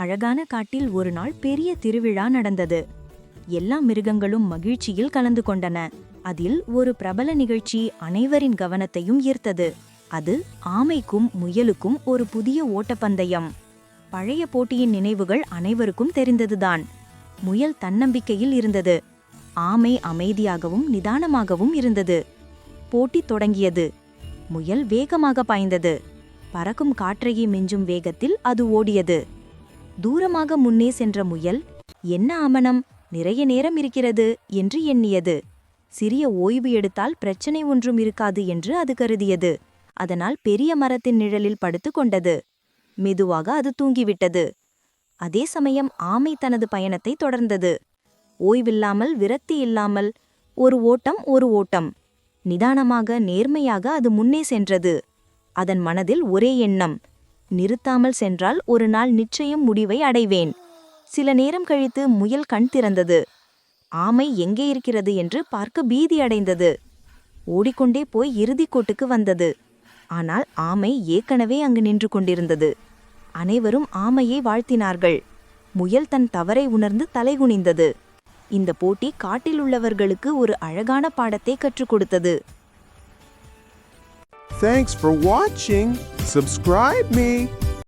அழகான காட்டில் ஒரு நாள் பெரிய திருவிழா நடந்தது. எல்லா மிருகங்களும் மகிழ்ச்சியில் கலந்து கொண்டன. அதில் ஒரு பிரபல நிகழ்ச்சி அனைவரின் கவனத்தையும் ஈர்த்தது. அது ஆமைக்கும் முயலுக்கும் ஒரு புதிய ஓட்டப்பந்தயம். பழைய போட்டியின் நினைவுகள் அனைவருக்கும் தெரிந்ததுதான். முயல் தன்னம்பிக்கையில் இருந்தது. ஆமை அமைதியாகவும் நிதானமாகவும் இருந்தது. போட்டி தொடங்கியது. முயல் வேகமாக பாய்ந்தது. பறக்கும் காற்றையே மிஞ்சும் வேகத்தில் அது ஓடியது. தூரமாக முன்னே சென்ற முயல், என்ன அமனம், நிறைய நேரம் இருக்கிறது என்று எண்ணியது. சிறிய ஓய்வு எடுத்தால் பிரச்சனை ஒன்றும் இருக்காது என்று அது கருதியது. அதனால் பெரிய மரத்தின் நிழலில் படுத்து கொண்டது. மெதுவாக அது தூங்கிவிட்டது. அதே சமயம் ஆமை தனது பயணத்தை தொடர்ந்தது. ஓய்வில்லாமல், விரக்தி இல்லாமல், ஒரு ஓட்டம். நிதானமாக, நேர்மையாக அது முன்னே சென்றது. அதன் மனதில் ஒரே எண்ணம், நிறுத்தாமல் சென்றால் ஒரு நாள் நிச்சயம் முடிவை அடைவேன். சில நேரம் கழித்து முயல் கண் திறந்தது. ஆமை எங்கே இருக்கிறது என்று பார்க்க பீதி அடைந்தது. ஓடிக்கொண்டே போய் இறுதிக்கோட்டுக்கு வந்தது. ஆனால் ஆமை ஏற்கனவே அங்கு நின்று கொண்டிருந்தது. அனைவரும் ஆமையை வாழ்த்தினார்கள். முயல் தன் தவறை உணர்ந்து தலைகுனிந்தது. இந்த போட்டி காட்டில் உள்ளவர்களுக்கு ஒரு அழகான பாடத்தை கற்றுக் கொடுத்தது. Thanks for watching. Subscribe me.